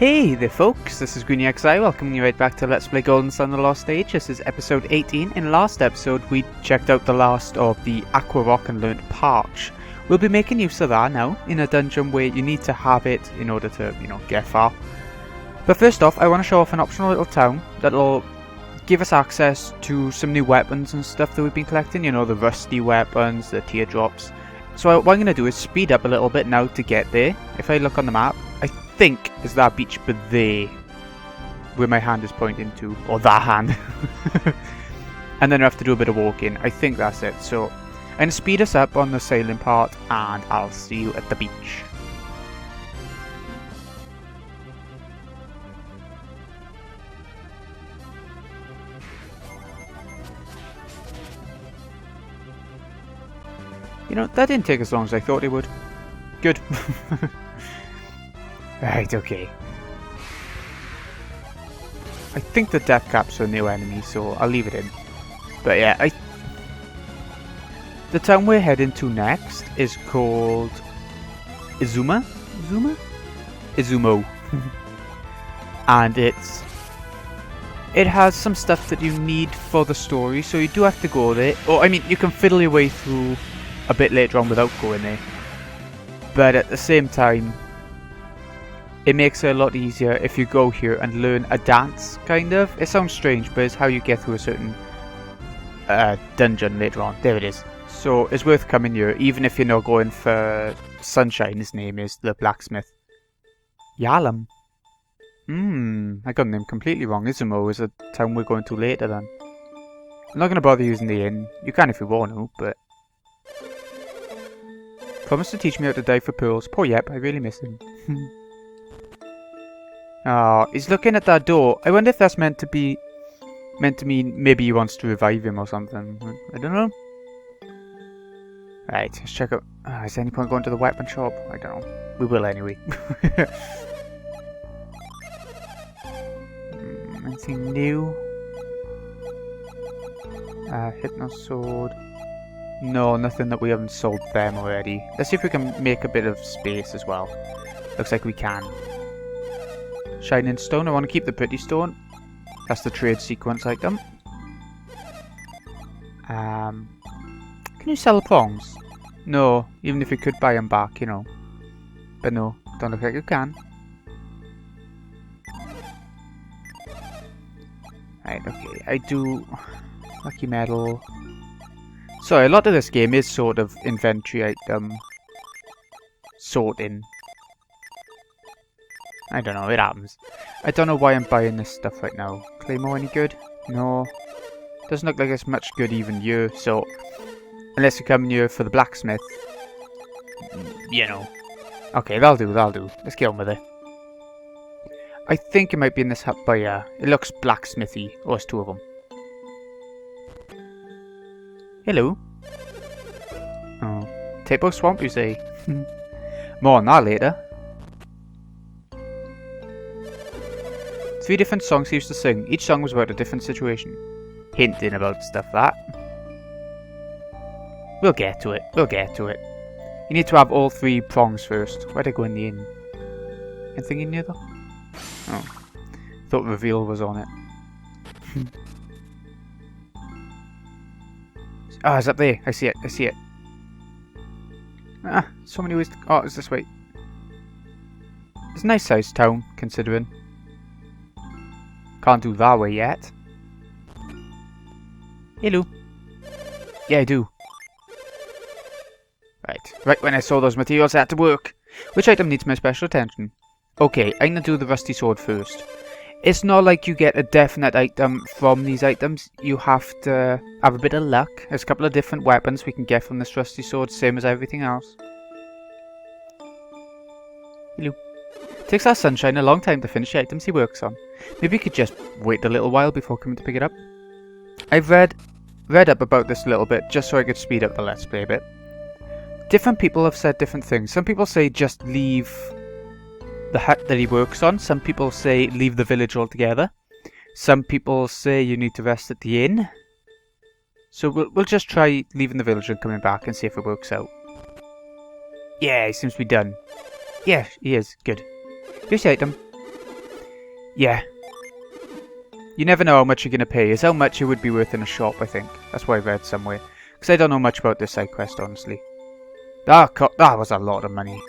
Hey there folks, this is Djinni XI welcoming you right back to Let's Play Golden Sun The Lost Age. This is episode 18. In last episode we checked out the last of the Aqua Rock and learnt Parch. We'll be making use of that now in a dungeon where you need to have it in order to, get far. But first off, I want to show off an optional little town that'll give us access to some new weapons and stuff that we've been collecting, the rusty weapons, the teardrops. So what I'm going to do is speed up a little bit now to get there. If I look on the map, I think is that beach but there where my hand is pointing to, or that hand. And then I have to do a bit of walking. I think that's it. So I'm going to speed us up on the sailing part and I'll see you at the beach. That didn't take as long as I thought it would. Good. Right, okay. I think the death caps are a new enemy, so I'll leave it in. But yeah, the town we're heading to next is called Izumo? And it has some stuff that you need for the story, so you do have to go there. Or, you can fiddle your way through a bit later on without going there. But at the same time, it makes it a lot easier if you go here and learn a dance, kind of. It sounds strange, but it's how you get through a certain dungeon later on. There it is. So it's worth coming here, even if you're not going for Sunshine. His name is the Blacksmith. Yalam. I got the name completely wrong. Izumo is a town we're going to later then. I'm not going to bother using the inn. You can if you want to, but... Promise to teach me how to dive for pearls. Poor Yep, I really miss him. Oh, he's looking at that door. I wonder if that's meant to mean maybe he wants to revive him or something. I don't know. Right, let's check out. Is there any point going to the weapon shop? I don't know. We will anyway. Anything new? Hypno sword. No, nothing that we haven't sold them already. Let's see if we can make a bit of space as well. Looks like we can. Shining stone. I want to keep the pretty stone. That's the trade sequence item. Can you sell prongs? No, even if you could buy them back, But no, don't look like you can. Right, okay. I do... Lucky medal. Sorry, a lot of this game is sort of inventory item sorting. I don't know, it happens. I don't know why I'm buying this stuff right now. Claymore any good? No. Doesn't look like it's much good even here, so... Unless you're coming here for the blacksmith. Okay, that'll do. Let's get on with it. I think it might be in this hut by it looks blacksmithy. Or it's two of them. Hello. Oh. Tapo Swamp, you say? More on that later. 3 different songs he used to sing. Each song was about a different situation. Hinting about stuff that. We'll get to it. You need to have all 3 prongs first. Where'd I go in the inn? Anything in here though? Oh. Thought reveal was on it. Ah, it's up there. I see it. Ah, so many ways to... Oh, it's this way. It's a nice sized town, considering. Can't do that way yet. Hello. Yeah, I do. Right when I saw those materials, I had to work. Which item needs my special attention? Okay, I'm gonna do the rusty sword first. It's not like you get a definite item from these items. You have to have a bit of luck. There's a couple of different weapons we can get from this rusty sword, same as everything else. Hello. Takes our Sunshine a long time to finish the items he works on. Maybe you could just wait a little while before coming to pick it up. I've read up about this a little bit, just so I could speed up the Let's Play a bit. Different people have said different things. Some people say just leave the hut that he works on. Some people say leave the village altogether. Some people say you need to rest at the inn. So we'll just try leaving the village and coming back and see if it works out. Yeah, he seems to be done. Yeah, he is. Good. Here's the item. Yeah. You never know how much you're going to pay. Is how much it would be worth in a shop, I think. That's what I read somewhere. Because I don't know much about this side quest, honestly. That was a lot of money.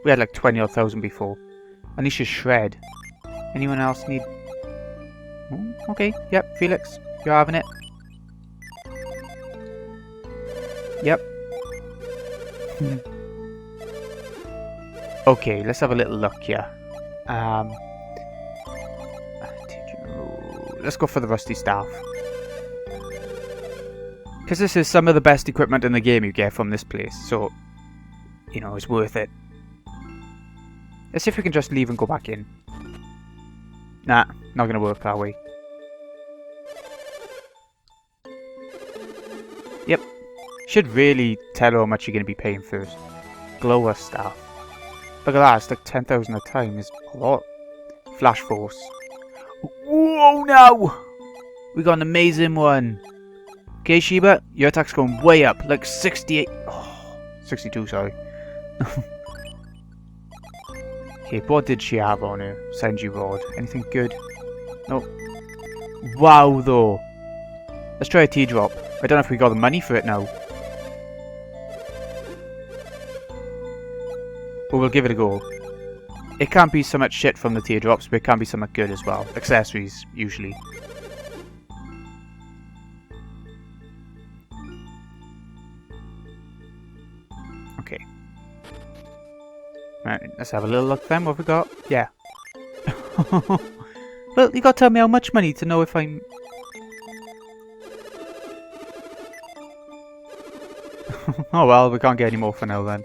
We had like 20,000 before. Anisha's shred. Anyone else need... Oh, okay, yep, Felix. You're having it. Yep. Okay, let's have a little look here. Let's go for the rusty staff. Because this is some of the best equipment in the game you get from this place, so, you know, it's worth it. Let's see if we can just leave and go back in. Nah, not gonna work that way. Yep. Should really tell how much you're gonna be paying first. Glower staff. Look at that, it's like 10,000 a time, is a lot. Flash force. Whoa, no! We got an amazing one. Okay, Sheba, your attack's going way up, like 68. Oh, 62, sorry. Okay, what did she have on her? Psynergy rod. Anything good? Nope. Wow, though. Let's try a T-drop. I don't know if we got the money for it now. But we'll give it a go. It can't be so much shit from the teardrops, but it can be something good as well. Accessories, usually. Okay. Right, let's have a little look then. What have we got? Yeah. Well, you gotta tell me how much money to know if I'm... Oh well, we can't get any more for now then.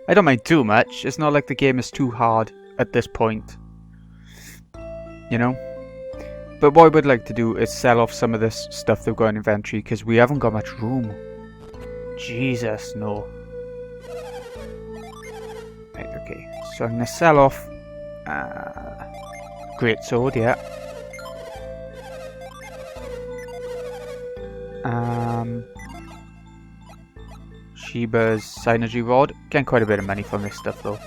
I don't mind too much. It's not like the game is too hard at this point. You know? But what I would like to do is sell off some of this stuff that we've got in inventory, because we haven't got much room. Jesus, no. Right, okay. So I'm going to sell off... Great sword, yeah. Sheba's Psynergy rod. Getting quite a bit of money from this stuff though.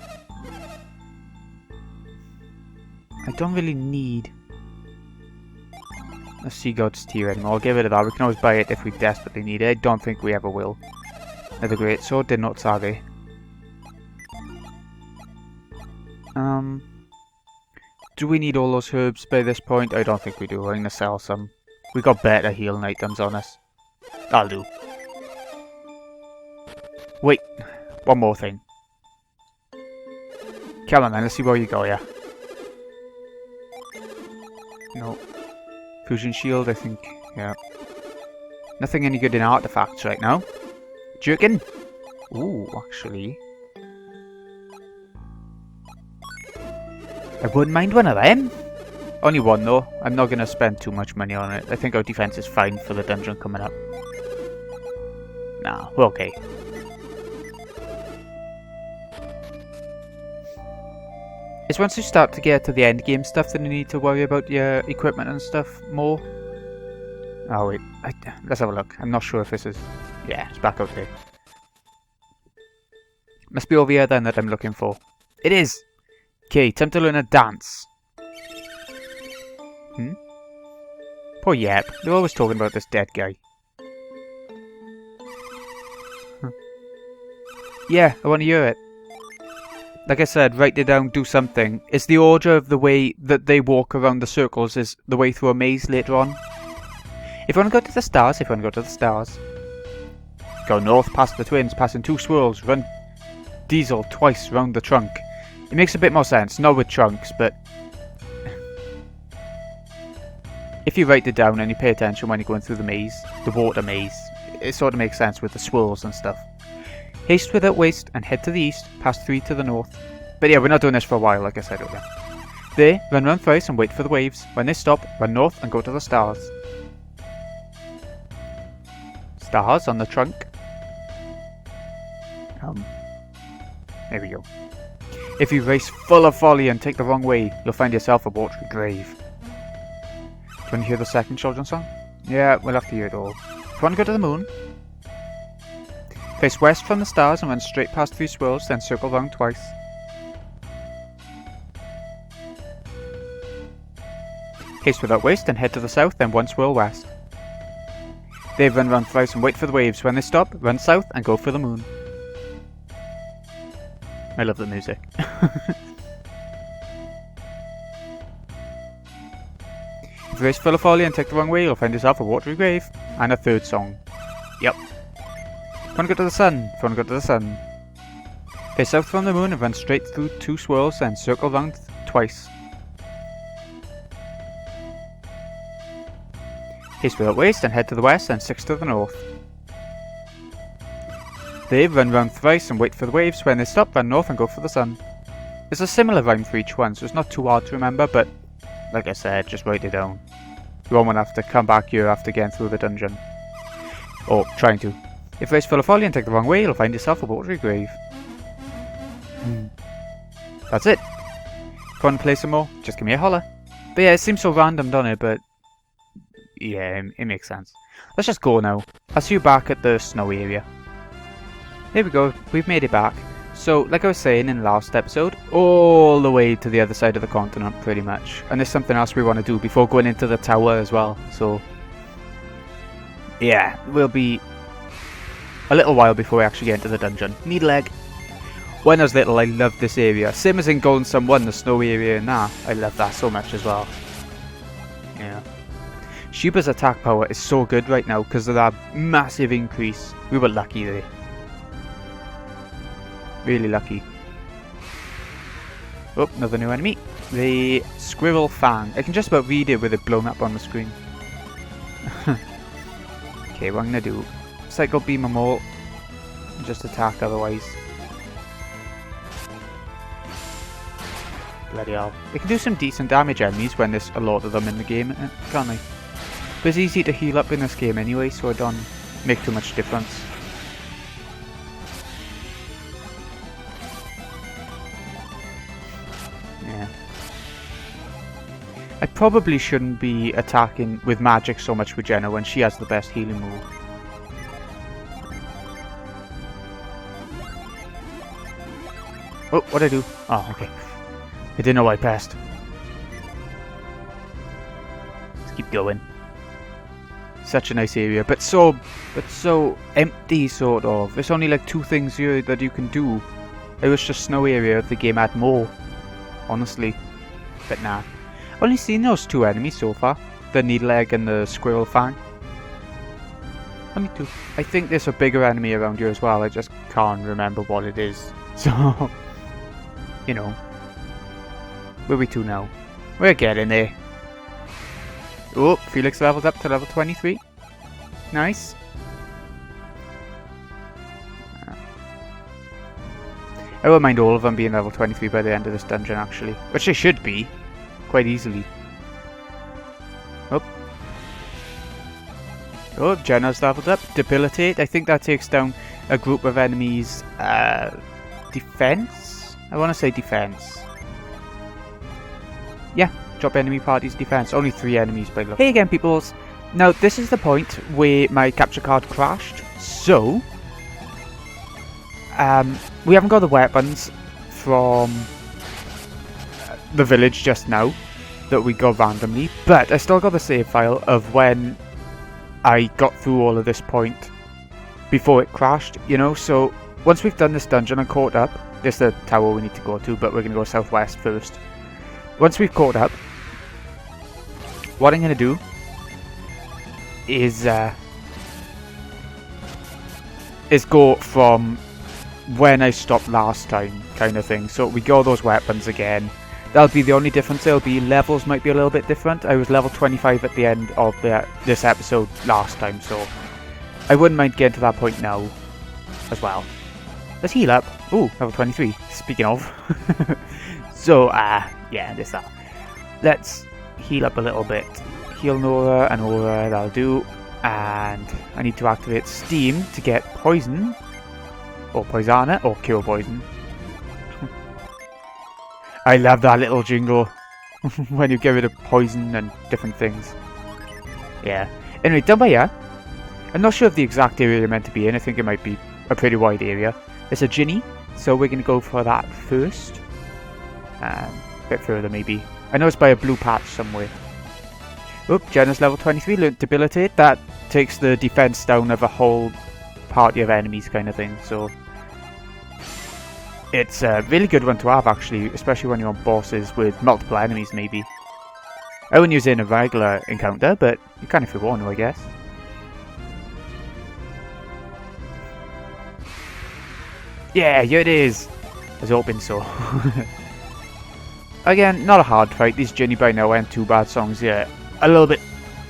I don't really need a Sea God's Tear anymore. I'll get rid of that. We can always buy it if we desperately need it. I don't think we ever will. Another great sword. Did not savvy. Do we need all those herbs by this point? I don't think we do. I'm gonna sell some. We got better healing items on us. That'll do. Wait, one more thing. Come on then, let's see where you go, yeah. No. Fusion shield, I think, yeah. Nothing any good in artifacts right now. Jerkin? Ooh, actually. I wouldn't mind one of them. Only one though. I'm not going to spend too much money on it. I think our defense is fine for the dungeon coming up. Nah, we're okay. It's once you start to get to the end game stuff that you need to worry about your equipment and stuff more. Oh wait, let's have a look. I'm not sure if this is... Yeah, it's back out there. Must be over here then that I'm looking for. It is! Okay, time to learn a dance. Poor Yep, they're always talking about this dead guy. Yeah, I want to hear it. Like I said, write it down, do something. It's the order of the way that they walk around the circles is the way through a maze later on. If you want to go to the stars, Go north past the twins, passing 2 swirls, run diesel twice round the trunk. It makes a bit more sense, not with trunks, but... if you write it down and you pay attention when you're going through the maze, the water maze, it sort of makes sense with the swirls and stuff. Haste without waste and head to the east, past 3 to the north. But yeah, we're not doing this for a while, like I said earlier. There, run round thrice and wait for the waves. When they stop, run north and go to the stars. Stars on the trunk. There we go. If you race full of folly and take the wrong way, you'll find yourself a watery grave. Do you want to hear the second children's song? Yeah, we'll have to hear it all. Do you want to go to the moon? Face west from the stars and run straight past 3 swirls, then circle round twice. Haste without waste and head to the south, then one swirl west. They run round thrice and wait for the waves. When they stop, run south and go for the moon. I love the music. If you race full of folly and take the wrong way, you'll find yourself a watery grave. And a third song. Yep. If you want to go to the sun, if you want to go to the sun. Face south from the moon and run straight through 2 swirls, then circle round twice. Haste without waste and head to the west, then 6 to the north. They run round thrice and wait for the waves. When they stop, run north and go for the sun. There's a similar rhyme for each one, so it's not too hard to remember, but like I said, just write it down. You won't have to come back here after getting through the dungeon. Or trying to. If you race full of folly and take the wrong way, you'll find yourself a watery grave. That's it. If you want to play some more, just give me a holler. But yeah, it seems so random, doesn't it? But yeah, it makes sense. Let's just go now. I'll see you back at the snow area. There we go, we've made it back. So, like I was saying in the last episode, all the way to the other side of the continent, pretty much. And there's something else we want to do before going into the tower as well. So, yeah, we'll be a little while before we actually get into the dungeon. Need a leg. When I was little, I loved this area. Same as in Golden Sun 1, the snow area and that. I love that so much as well. Yeah. Shuba's attack power is so good right now because of that massive increase. We were lucky there. Really lucky. Oh, another new enemy. The Squirrel Fang. I can just about read it with it blown up on the screen. Okay, what I'm gonna do. Cycle beam them all. And just attack otherwise. Bloody hell. They can do some decent damage enemies when there's a lot of them in the game, can't they? But it's easy to heal up in this game anyway, so it don't make too much difference. Yeah. I probably shouldn't be attacking with magic so much with Jeanne when she has the best healing move. Oh, what'd I do? Oh, okay. I didn't know I passed. Let's keep going. Such a nice area, but so empty, sort of. There's only like 2 things here that you can do. I wish the snow area of the game had more, honestly. But nah. Only seen those 2 enemies so far. The Needle Egg and the Squirrel Fang. Only 2. I think there's a bigger enemy around here as well. I just can't remember what it is. So, you know. Where are we to now? We're getting there. Oh, Felix levels up to level 23. Nice. I wouldn't mind all of them being level 23 by the end of this dungeon, actually. Which they should be. Quite easily. Oh. Oh, Jenna's leveled up. Debilitate. I think that takes down a group of enemies. Defense? I want to say defense. Yeah. Drop enemy party's defense. Only 3 enemies by luck. Hey again, peoples. Now, this is the point where my capture card crashed. So, we haven't got the weapons from the village just now that we got randomly, but I still got the save file of when I got through all of this point before it crashed, you know. So, once we've done this dungeon and caught up, there's the tower we need to go to, but we're going to go southwest first. Once we've caught up, what I'm going to do is go from when I stopped last time, kind of thing. So we got those weapons again. That'll be the only difference. There'll be levels might be a little bit different. I was level 25 at the end of this episode last time, so I wouldn't mind getting to that point now as well. Let's heal up. Ooh, level 23. Speaking of. So, yeah, there's that. Let's heal up a little bit. Heal Nora and Aura, that'll do. And I need to activate Steam to get Poison. Or Poisana, or Cure Poison. I love that little jingle. When you get rid of poison and different things. Yeah. Anyway, down by here. I'm not sure of the exact area you're meant to be in. I think it might be a pretty wide area. There's a Djinni, so we're going to go for that first. A bit further maybe. I know it's by a blue patch somewhere. Oop, Jeanne's level 23, learned Debilitate. That takes the defense down of a whole party of enemies kind of thing, so it's a really good one to have actually, especially when you're on bosses with multiple enemies maybe. I wouldn't use it in a regular encounter, but you can if you want to, I guess. Yeah, here it is! I was hoping so. Again, not a hard fight. These Djinni by now aren't too bad songs yet. A little bit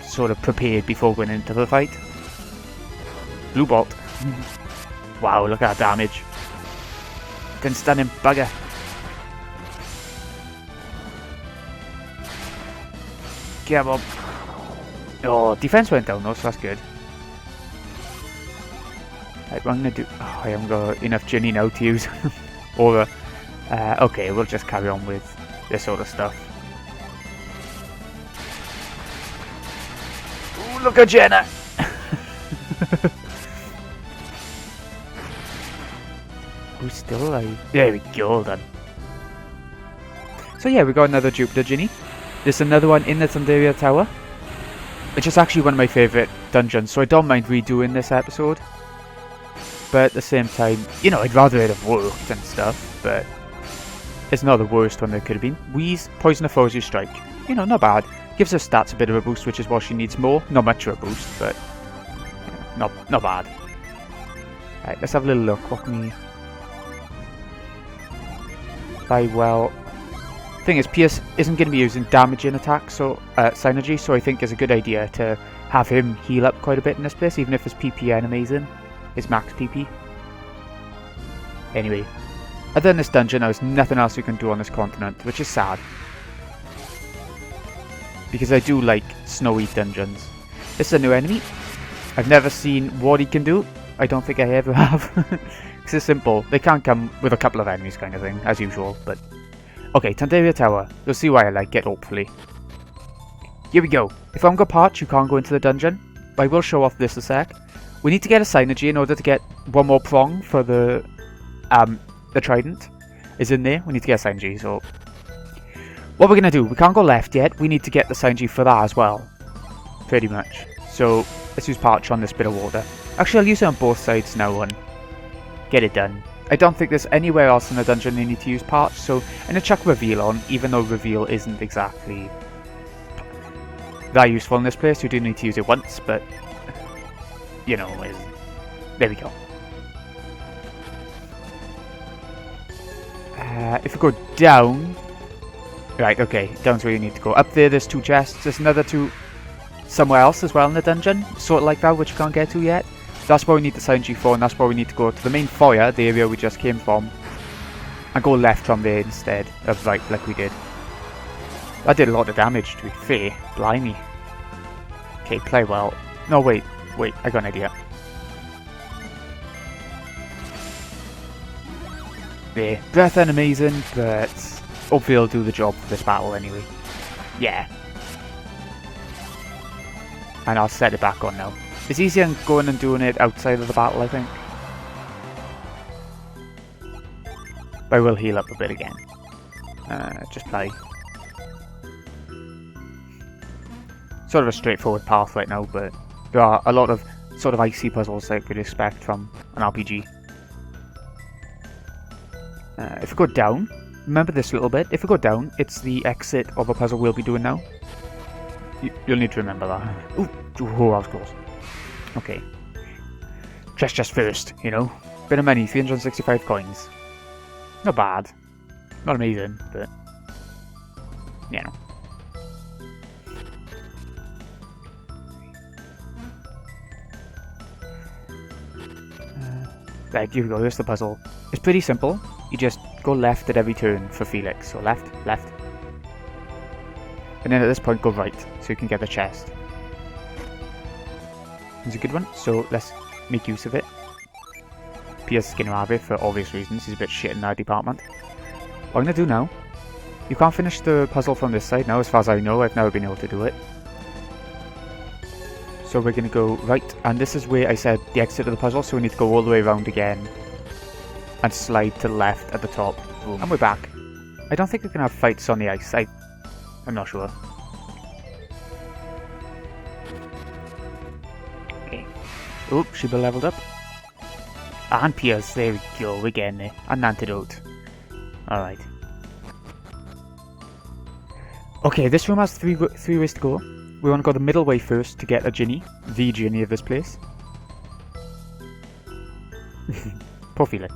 sort of prepared before going into the fight. Blue bolt. Wow, look at that damage. Can stun him, bugger. Come on. Oh, defense went down though, so that's good. Right, what I'm gonna do. Oh, I haven't got enough Jeanne now to use. Or, okay, we'll just carry on with this sort of stuff. Ooh, look at Jeanne! Who's still alive? There we go then. So yeah, we got another Jupiter Djinni. There's another one in the Tundaria Tower, which is actually one of my favourite dungeons, so I don't mind redoing this episode. But at the same time, you know, I'd rather it have worked and stuff, but it's not the worst one that could have been. Wheeze, poison the foes you strike. You know, not bad. Gives her stats a bit of a boost, which is what she needs more. Not much of a boost, but you know, not bad. Right, let's have a little look. What can we... well, thing is, P.P.S isn't going to be using damaging attacks, so Psynergy, so I think it's a good idea to have him heal up quite a bit in this place, even if his PP ain't amazing. His max PP. Anyway, other than this dungeon, there's nothing else you can do on this continent, which is sad. Because I do like snowy dungeons. This is a new enemy. I've never seen what he can do. I don't think I ever have. Because it's simple. They can't come with a couple of enemies kind of thing, as usual, but... Okay, Tundaria Tower. You'll see why I like it, hopefully. Here we go. If I'm got parts, you can't go into the dungeon. I will show off this a sec. We need to get a Psynergy in order to get one more Prong for the Trident. Is in there. We need to get a Psynergy, so... What we're going to do, we can't go left yet. We need to get the Psynergy for that as well. Pretty much. So, let's use Parch on this bit of water. Actually, I'll use it on both sides now and get it done. I don't think there's anywhere else in the dungeon you need to use Parch, so I'm going to chuck Reveal on, even though Reveal isn't exactly that useful in this place. You do need to use it once, but, you know, there we go. If we go down... Right, okay, down's where you need to go. Up there, there's two chests. There's another two somewhere else as well in the dungeon, sort of like that, which you can't get to yet. That's where we need the Psynergy for, and that's where we need to go to the main foyer, the area we just came from, and go left from there instead of right, like we did. That did a lot of damage, to be fair. Blimey. Okay, play well. No, wait, I got an idea. There. Breath ain't amazing, but hopefully it'll do the job for this battle anyway. Yeah. And I'll set it back on now. It's easier than going and doing it outside of the battle, I think. But I will heal up a bit again. Just play. Sort of a straightforward path right now, but there are a lot of sort of icy puzzles that you could expect from an RPG. If we go down, remember this little bit, if we go down, it's the exit of a puzzle we'll be doing now. You'll need to remember that. Ooh, that was close. Okay. Just first, you know. Bit of money, 365 coins. Not bad. Not amazing, but... you know. Right, here we go, here's the puzzle. It's pretty simple. You just go left at every turn for Felix. So left, left. And then at this point go right, so you can get the chest. It's a good one, so let's make use of it. P.P.S is going to have it for obvious reasons, he's a bit shit in that department. What I'm going to do now, you can't finish the puzzle from this side now, as far as I know, I've never been able to do it. So we're going to go right, and this is where I said the exit of the puzzle, so we need to go all the way around again. And slide to the left at the top. Boom. And we're back. I don't think we can have fights on the ice, I'm not sure. Oh, Sheba leveled up. And P.P.S, there we go, we're getting there. An antidote. Alright. Okay, this room has three ways to go. We want to go the middle way first to get a Djinni. The Djinni of this place. Poor Felix.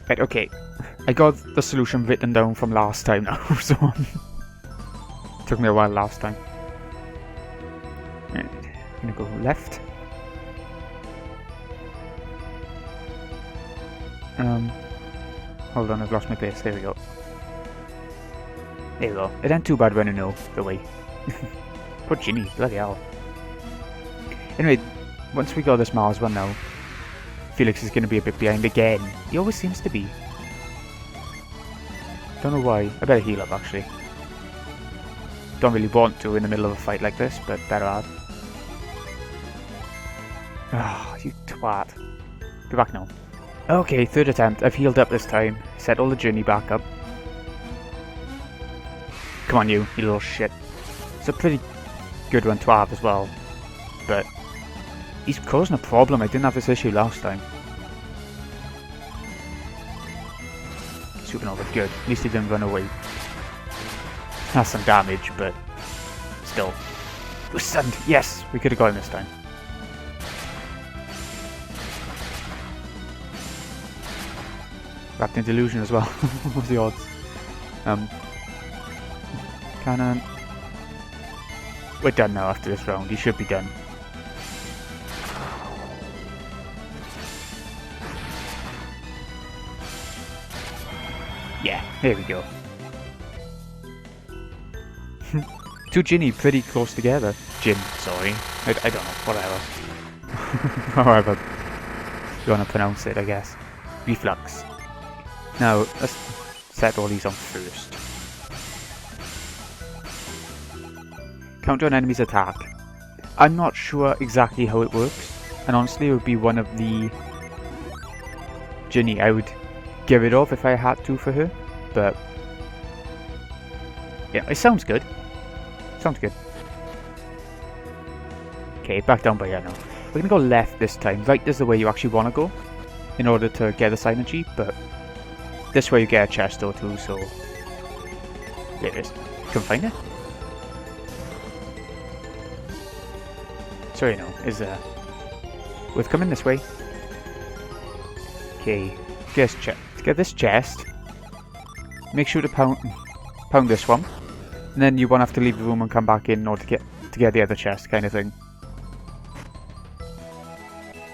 Right, okay. I got the solution written down from last time now, so... Took me a while last time. Right, I'm gonna go left. Hold on, I've lost my place. There we go. There we go. It ain't too bad when you know the way. Poor Jeanne, bloody hell. Anyway, once we got this Mars one now, Felix is going to be a bit behind again. He always seems to be. Don't know why. I better heal up actually. Don't really want to in the middle of a fight like this, but better hard. Ah, you twat. Go back now. Okay, third attempt. I've healed up this time. Set all the Djinni back up. Come on you little shit. It's a pretty good one to have as well. But he's causing a problem. I didn't have this issue last time. Supernova, good. At least he didn't run away. That's some damage, but still. We're stunned. Yes, we could have got him this time. Wrapped in delusion as well. What's the odds? Cannon. We're done now after this round. He should be done. Yeah, there we go. Two Djinni pretty close together. Jin, sorry. I don't know, whatever. However you want to pronounce it, I guess. Reflux. Now, let's set all these on first. Counter an enemy's attack. I'm not sure exactly how it works, and honestly it would be one of the Djinni I would get rid of if I had to for her, but yeah, it sounds good. Sounds good. Okay, back down by here now. We're gonna go left this time. Right is the way you actually want to go in order to get the Psynergy, but this way you get a chest or two, so there it is. Can find it? So you know, is worth coming this way. Okay, to get this chest, make sure to pound this one, and then you won't have to leave the room and come back in in order to get the other chest, kind of thing.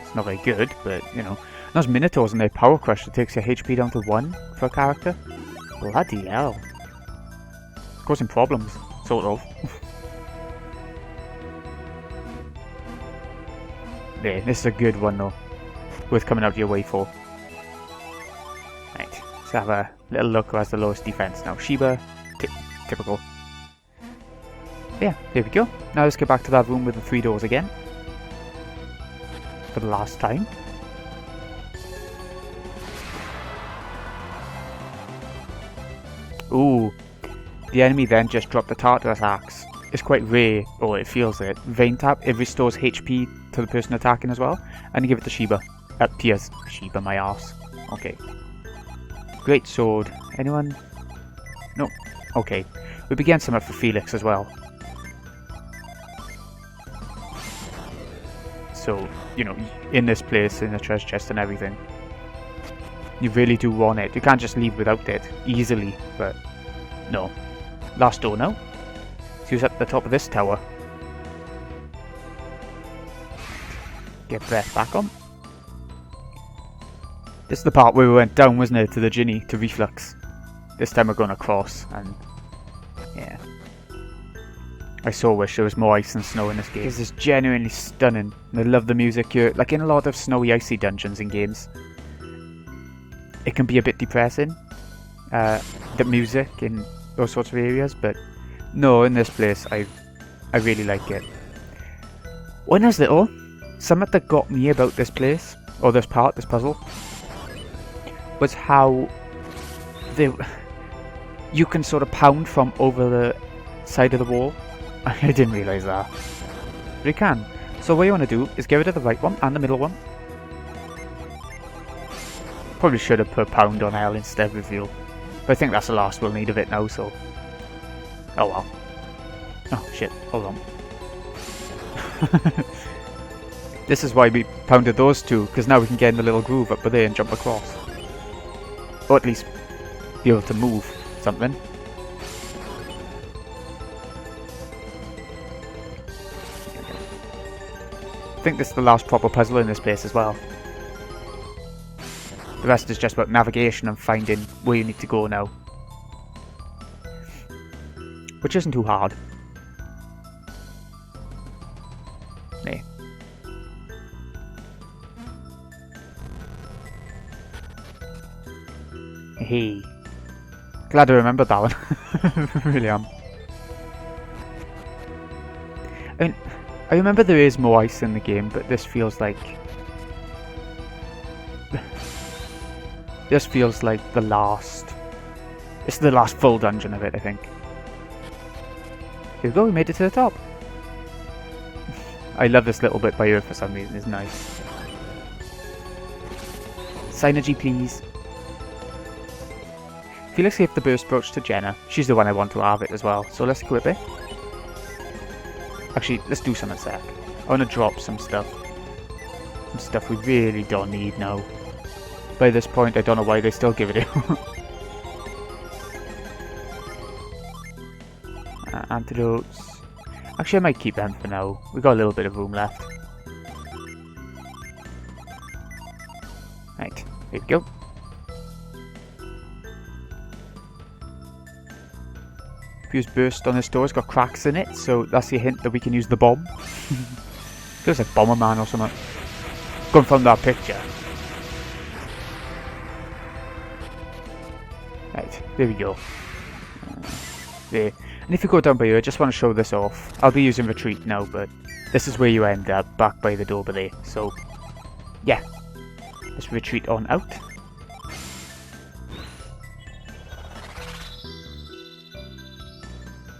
It's not very good, but you know. Those Minotaurs and their Power Crush that takes your HP down to 1 for a character. Bloody hell. Causing problems, sort of. There, this is a good one though. Worth coming out your way for. Right, let's have a little look who has the lowest defense now. Sheba, typical. Yeah, there we go. Now let's get back to that room with the 3 doors again. For the last time. Ooh, the enemy then just dropped the Tartarus Axe. It's quite rare, or it feels it. Vein Tap, it restores HP to the person attacking as well. And you give it to Sheba. P.P.S. Sheba, my arse. Okay. Great sword. Anyone? No. Okay. We began some up for Felix as well. So, you know, in this place, in the treasure chest and everything. You really do want it. You can't just leave without it easily, but no. Last door now. So who's at the top of this tower? Get breath back on. This is the part where we went down, wasn't it, to the Djinni, to Reflux. This time we're going across, and yeah. I so wish there was more ice and snow in this game. This is genuinely stunning. I love the music here. Like in a lot of snowy, icy dungeons in games, it can be a bit depressing, the music in those sorts of areas, but no, in this place, I really like it. When I was little, something that got me about this place, or this puzzle, was how you can sort of pound from over the side of the wall. I didn't realise that, but you can. So what you want to do is get rid of the right one and the middle one. Probably should have put pound on L instead of reveal. But I think that's the last we'll need of it now, so... Oh well. Oh shit, hold on. This is why we pounded those two, because now we can get in the little groove up there and jump across. Or at least be able to move something. I think this is the last proper puzzle in this place as well. The rest is just about navigation and finding where you need to go now. Which isn't too hard. Nee. Hey. Glad I remembered that one. Really am. I mean, I remember there is more ice in the game, but this feels like... This feels like the last... It's the last full dungeon of it, I think. Here we go, we made it to the top. I love this little bit by here for some reason, it's nice. Psynergy, please. Felix gave the burst brooch to Jeanne. She's the one I want to have it as well, so let's equip it. Actually, let's do some in a sec. I want to drop some stuff. Some stuff we really don't need now. By this point, I don't know why they still give it out. Antidotes. Actually, I might keep them for now. We've got a little bit of room left. Right, here we go. Use burst on this door, it's got cracks in it, so that's your hint that we can use the bomb. Feels like Bomberman or something. Going from that picture. Right, there we go. There. And if you go down by here, I just want to show this off. I'll be using retreat now, but this is where you end up, back by the door by there. So, yeah. Let's retreat on out.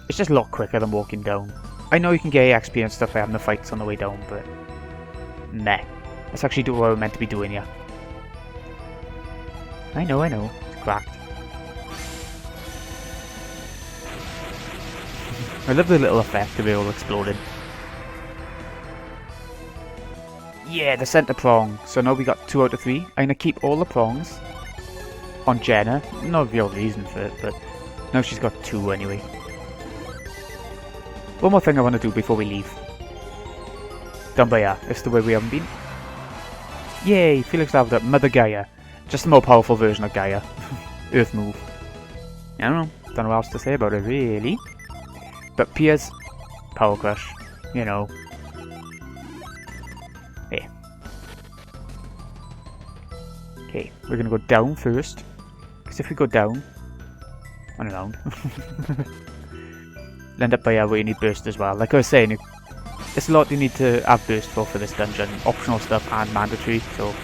It's just a lot quicker than walking down. I know you can get XP and stuff by having the fights on the way down, but... Meh. Let's actually do what we're meant to be doing here. I know. It's cracked. I love the little effect of it all exploding. Yeah, the centre prong. So now we got 2 out of 3. I'm going to keep all the prongs on Jeanne. No real reason for it, but now she's got 2 anyway. One more thing I want to do before we leave. Down by here. It's the way we haven't been. Yay! Felix leveled up Mother Gaia. Just a more powerful version of Gaia. Earth move. I don't know what else to say about it really. But P.P.S. Power Crush. You know. There. Okay, we're gonna go down first. Because if we go down... on around. End up by here where you need burst as well. Like I was saying, it's a lot you need to have burst for this dungeon. Optional stuff and mandatory, so...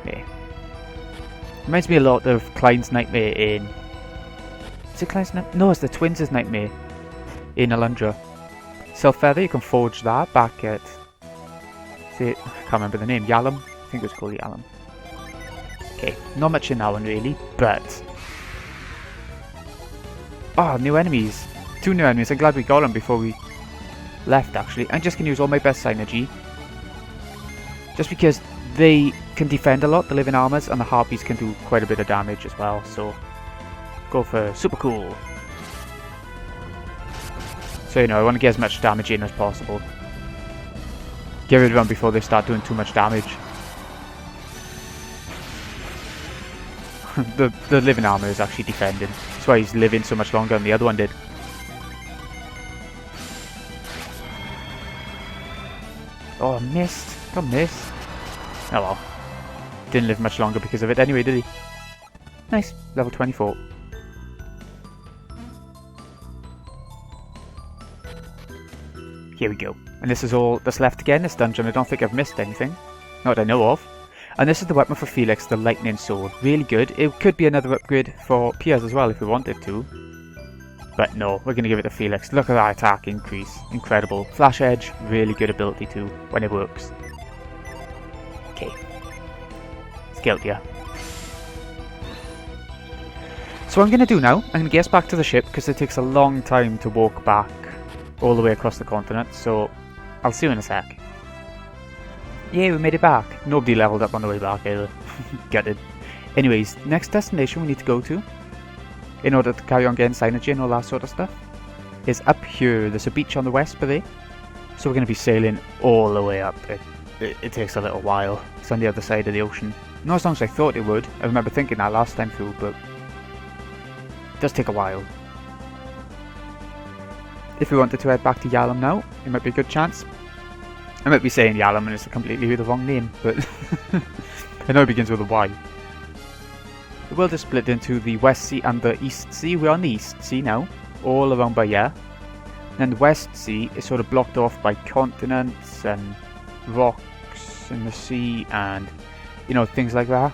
Yeah. Reminds me a lot of Klein's Nightmare in... Is it Klein's Nightmare? No, it's the Twins' Nightmare in Alundra. Self Feather, you can forge that back at... I can't remember the name. Yalom? I think it was called Yalom. Okay, not much in that one really, but... Oh, new enemies. 2 new enemies. I'm glad we got them before we left, actually. I'm just going to use all my best Psynergy. Just because they can defend a lot, the living armors, and the harpies can do quite a bit of damage as well, so... Go for super cool. So, you know, I want to get as much damage in as possible. Get rid of them before they start doing too much damage. the living armor is actually defending. That's why he's living so much longer than the other one did. Oh, I missed. Got missed. Oh well. Didn't live much longer because of it anyway, did he? Nice. Level 24. Here we go. And this is all that's left again, this dungeon. I don't think I've missed anything. Not that I know of. And this is the weapon for Felix, the lightning sword. Really good. It could be another upgrade for P.P.S as well if we wanted to. But no, we're going to give it to Felix. Look at that attack increase. Incredible. Flash Edge, really good ability too, when it works. Okay. Skilled ya. So what I'm going to do now, I'm going to get us back to the ship because it takes a long time to walk back all the way across the continent. So I'll see you in a sec. Yeah, we made it back. Nobody leveled up on the way back either. Gutted. Anyways, next destination we need to go to, in order to carry on getting Psynergy and all that sort of stuff, is up here. There's a beach on the west bay, so we're going to be sailing all the way up. It takes a little while. It's on the other side of the ocean. Not as long as I thought it would. I remember thinking that last time through, but it does take a while. If we wanted to head back to Yalom now, it might be a good chance. I might be saying Yalom and it's completely the wrong name, but I know it begins with a Y. The world is split into the West Sea and the East Sea. We're on the East Sea now, all around by here. And then the West Sea is sort of blocked off by continents and rocks in the sea and, you know, things like that.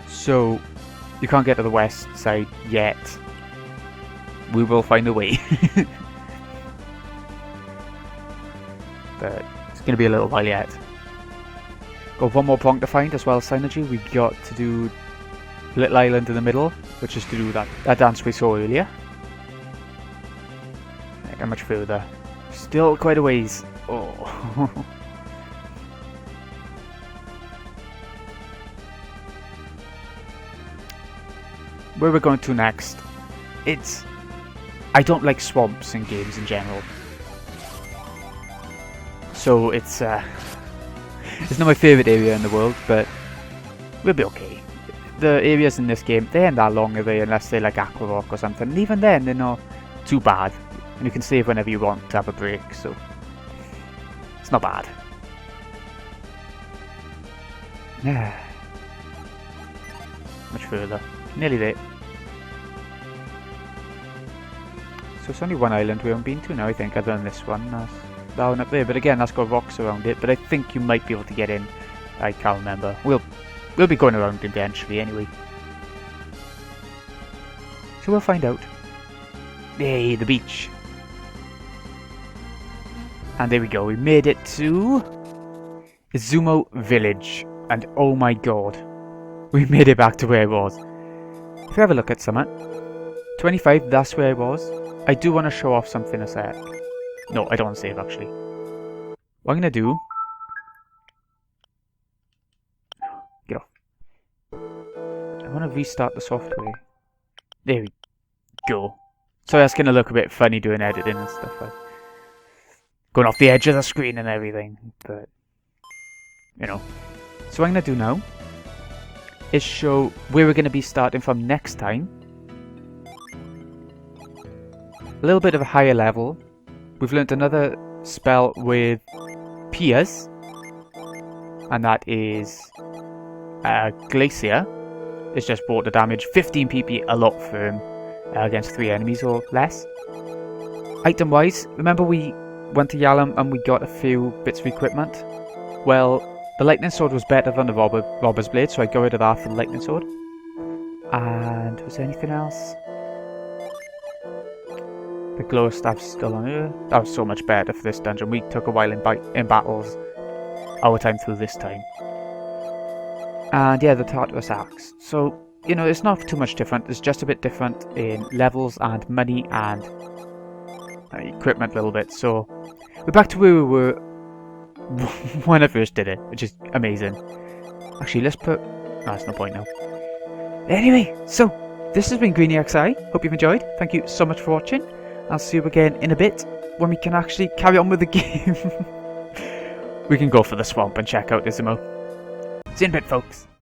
So, you can't get to the west side yet. We will find a way. But it's going to be a little while yet. Got one more Prong to find as well as Psynergy. We got to do Little Island in the middle, which is to do that dance we saw earlier. Not that much further. Still quite a ways. Oh. Where we're going to next, I don't like swamps in games in general. So it's not my favourite area in the world, but we'll be okay. The areas in this game, they aren't that long, are they, unless they're like Aqua Rock or something. And even then, they're not too bad. And you can save whenever you want to have a break, so it's not bad. Yeah. Much further. Nearly there. So it's only one island we haven't been to now, I think, other than this one. That's that one up there, but again, that's got rocks around it. But I think you might be able to get in. I can't remember. We'll be going around eventually anyway. So we'll find out. Yay, the beach. And there we go, we made it to Izumo Village. And oh my god, we made it back to where it was. If you have a look at something, 25, that's where it was. I do want to show off something a sec. No, I don't want to save actually. What I'm going to do... Get off. I want to restart the software. There we go. So that's going to look a bit funny doing editing and stuff like going off the edge of the screen and everything, but you know. So what I'm going to do now is show where we're going to be starting from next time. A little bit of a higher level. We've learnt another spell with P.P.S, and that is Glacier. It's just water damage, 15 PP, a lot firm against 3 enemies or less. Item wise, remember we went to Yalom and we got a few bits of equipment? Well, the lightning sword was better than the robber's blade, so I got rid of that for the lightning sword. And was there anything else? The glow staff's still on here. That was so much better for this dungeon. We took a while in battles. Our time through this time. And yeah, the Tartarus axe. So, you know, it's not too much different. It's just a bit different in levels and money and equipment a little bit. So, we're back to where we were when I first did it, which is amazing. Actually, let's put... No, there's no point now. Anyway, so, this has been GreenyXI. Hope you've enjoyed. Thank you so much for watching. I'll see you again in a bit when we can actually carry on with the game. We can go for the swamp and check out Izumo. See you in a bit, folks.